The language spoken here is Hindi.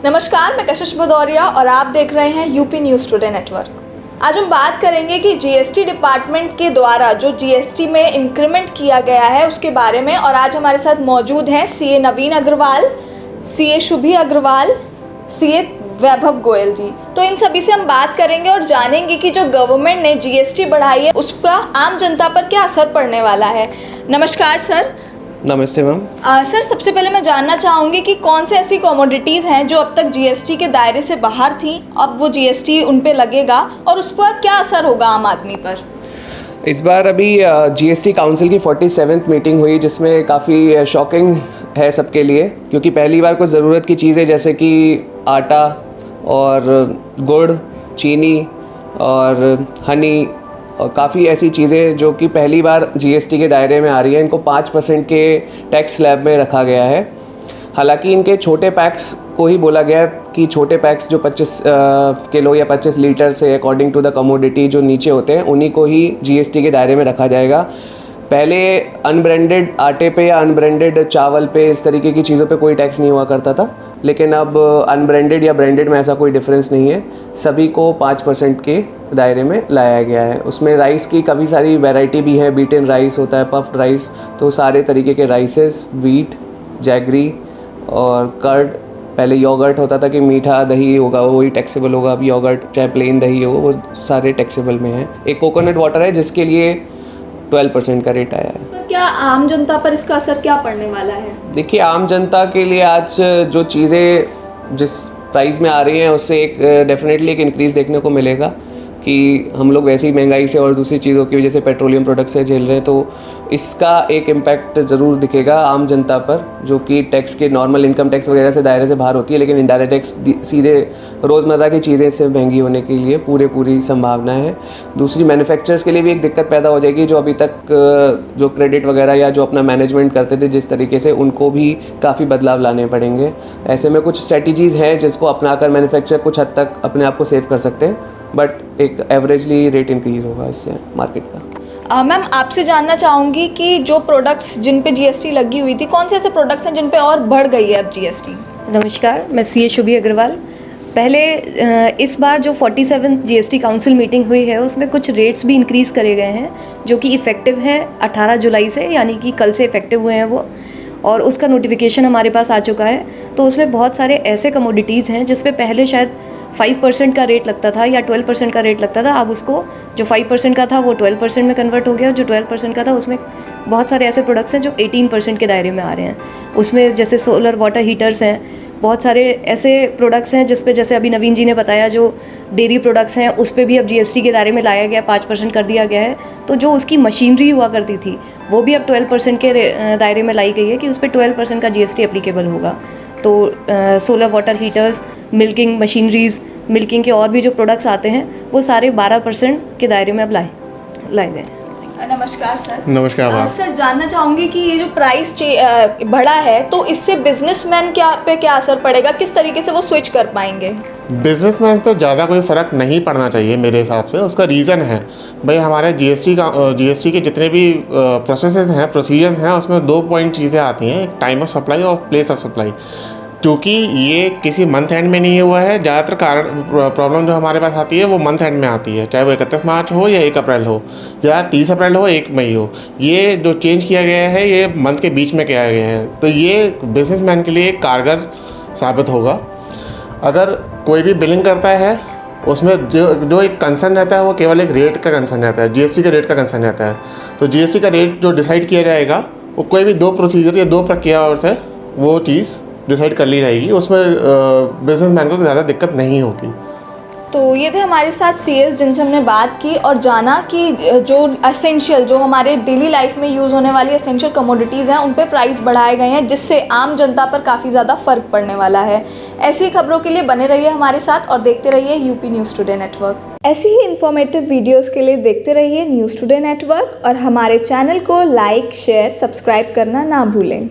नमस्कार, मैं कशिश भदौरिया और आप देख रहे हैं यूपी न्यूज़ टुडे नेटवर्क। आज हम बात करेंगे कि जीएसटी डिपार्टमेंट के द्वारा जो जीएसटी में इंक्रीमेंट किया गया है उसके बारे में। और आज हमारे साथ मौजूद हैं सीए नवीन अग्रवाल, सीए शुभी अग्रवाल, सीए वैभव गोयल जी। तो इन सभी से हम बात करेंगे और जानेंगे कि जो गवर्नमेंट ने जीएसटी बढ़ाई है उसका आम जनता पर क्या असर पड़ने वाला है। नमस्कार सर। नमस्ते मैम। सर, सबसे पहले मैं जानना चाहूँगी कि कौन से ऐसी कमोडिटीज़ हैं जो अब तक जीएसटी के दायरे से बाहर थी, अब वो जीएसटी उन पे लगेगा और उसका क्या असर होगा आम आदमी पर। इस बार अभी जीएसटी काउंसिल की 47th मीटिंग हुई जिसमें काफ़ी शॉकिंग है सबके लिए, क्योंकि पहली बार कुछ ज़रूरत की चीज़ें जैसे कि आटा और गुड़, चीनी और हनी और काफ़ी ऐसी चीज़ें जो कि पहली बार जीएसटी के दायरे में आ रही है, इनको 5% के टैक्स स्लैब में रखा गया है। हालांकि इनके छोटे पैक्स को ही बोला गया है कि छोटे पैक्स जो 25 किलो या 25 लीटर से अकॉर्डिंग टू द कमोडिटी जो नीचे होते हैं उन्हीं को ही जीएसटी के दायरे में रखा जाएगा। पहले अनब्रांडेड आटे पे या अनब्रांडेड चावल पे इस तरीके की चीज़ों पे कोई टैक्स नहीं हुआ करता था, लेकिन अब अनब्रांडेड या ब्रांडेड में ऐसा कोई डिफरेंस नहीं है, सभी को 5% के दायरे में लाया गया है। उसमें राइस की काफ़ी सारी वैरायटी भी है, बीटन राइस होता है, पफ्ड राइस, तो सारे तरीके के राइसेस, वीट, जैगरी और कर्ड। पहले योगर्ट होता था कि मीठा दही होगा वही टैक्सेबल होगा, अब योगर्ट चाहे प्लेन दही हो वो सारे टैक्सेबल में है। एक कोकोनट वाटर है जिसके लिए 12% का रेट आया है। तो क्या आम जनता पर इसका असर क्या पड़ने वाला है? देखिए, आम जनता के लिए आज जो चीज़ें जिस प्राइस में आ रही हैं उससे एक डेफिनेटली एक इंक्रीज़ देखने को मिलेगा कि हम लोग वैसी महंगाई से और दूसरी चीज़ों की वजह से पेट्रोलियम प्रोडक्ट से झेल रहे हैं, तो इसका एक इम्पैक्ट ज़रूर दिखेगा आम जनता पर, जो कि टैक्स के नॉर्मल इनकम टैक्स वगैरह से दायरे से बाहर होती है, लेकिन इनडायरेक्ट टैक्स सीधे रोज़मर्रा की चीज़ें इससे महंगी होने के लिए पूरी संभावना है। दूसरी, मैन्युफैक्चरर्स के लिए भी एक दिक्कत पैदा हो जाएगी, जो अभी तक जो क्रेडिट वगैरह या जो अपना मैनेजमेंट करते थे जिस तरीके से, उनको भी काफ़ी बदलाव लाने पड़ेंगे। ऐसे में कुछ स्ट्रैटेजीज़ हैं जिसको अपनाकर मैन्युफैक्चरर कुछ हद तक अपने आप को सेव कर सकते हैं, बट एक एवरेजली रेट इंक्रीज़ होगा इससे मार्केट का। मैम, आपसे जानना चाहूँगी कि जो प्रोडक्ट्स जिन पे जीएसटी लगी हुई थी, कौन से ऐसे प्रोडक्ट्स हैं जिन पे और बढ़ गई है अब जीएसटी? नमस्कार, मैं सीए शुभी अग्रवाल। पहले इस बार जो 47 जीएसटी काउंसिल मीटिंग हुई है उसमें कुछ रेट्स भी इंक्रीज़ करे गए हैं जो कि इफ़ेक्टिव हैं 18 जुलाई से, यानी कि कल से इफ़ेक्टिव हुए हैं वो, और उसका नोटिफिकेशन हमारे पास आ चुका है। तो उसमें बहुत सारे ऐसे कमोडिटीज़ हैं जिस पे पहले शायद 5% का रेट लगता था या 12% का रेट लगता था, अब उसको जो 5% का था वो 12% में कन्वर्ट हो गया, और जो 12% का था उसमें बहुत सारे ऐसे प्रोडक्ट्स हैं जो 18% के दायरे में आ रहे हैं। उसमें जैसे सोलर वाटर हीटर्स हैं, बहुत सारे ऐसे प्रोडक्ट्स हैं जिस पे, जैसे अभी नवीन जी ने बताया, जो डेयरी प्रोडक्ट्स हैं उस पे भी अब जीएसटी के दायरे में लाया गया, 5% कर दिया गया है। तो जो उसकी मशीनरी हुआ करती थी वो भी अब 12% के दायरे में लाई गई है कि उस पर 12% का जीएसटी एप्लीकेबल होगा। तो solar water heaters, milking machineries, milking के और भी जो प्रोडक्ट्स आते हैं वो सारे 12% के दायरे में अब लाए गए। नमस्कार सर। नमस्कार सर, जानना चाहूँगी कि ये जो प्राइस बढ़ा है तो इससे बिजनेसमैन पे क्या असर पड़ेगा, किस तरीके से वो स्विच कर पाएंगे? बिजनेसमैन पे ज़्यादा कोई फ़र्क नहीं पड़ना चाहिए मेरे हिसाब से। उसका रीज़न है भाई, हमारे जीएसटी के जितने भी प्रोसेसेस हैं, प्रोसीजर्स हैं, उसमें 2 पॉइंट चीज़ें आती हैं, टाइम ऑफ सप्लाई और प्लेस ऑफ सप्लाई। क्योंकि ये किसी मंथ एंड में नहीं हुआ है, ज़्यादातर प्रॉब्लम जो हमारे पास आती है वो मंथ एंड में आती है, चाहे वो 31 मार्च हो या 1 अप्रैल हो या 30 अप्रैल हो, 1 मई हो। ये जो चेंज किया गया है ये मंथ के बीच में किया गया है, तो ये बिजनेसमैन के लिए कारगर साबित होगा। अगर कोई भी बिलिंग करता है उसमें जो एक कंसर्न रहता है वो केवल एक रेट का कंसर्न रहता है, जीएसटी के रेट का कंसर्न रहता है। तो जीएसटी का रेट जो डिसाइड किया जाएगा वो कोई भी 2 प्रोसीजर या 2 प्रक्रिया से वो चीज़ डिसाइड कर ली जाएगी, उसमें बिजनेसमैन को ज़्यादा दिक्कत नहीं होगी। तो ये थे हमारे साथ सीएस जिनसे हमने बात की और जाना कि जो एसेंशियल, जो हमारे डेली लाइफ में यूज़ होने वाली एसेंशियल कमोडिटीज़ हैं उन पे प्राइस बढ़ाए गए हैं, जिससे आम जनता पर काफ़ी ज़्यादा फ़र्क पड़ने वाला है। ऐसी खबरों के लिए बने रहिए हमारे साथ और देखते रहिए यूपी न्यूज़ टुडे नेटवर्क। ऐसी ही इन्फॉर्मेटिव वीडियोज़ के लिए देखते रहिए न्यूज़ टुडे नेटवर्क और हमारे चैनल को लाइक, शेयर, सब्सक्राइब करना ना भूलें।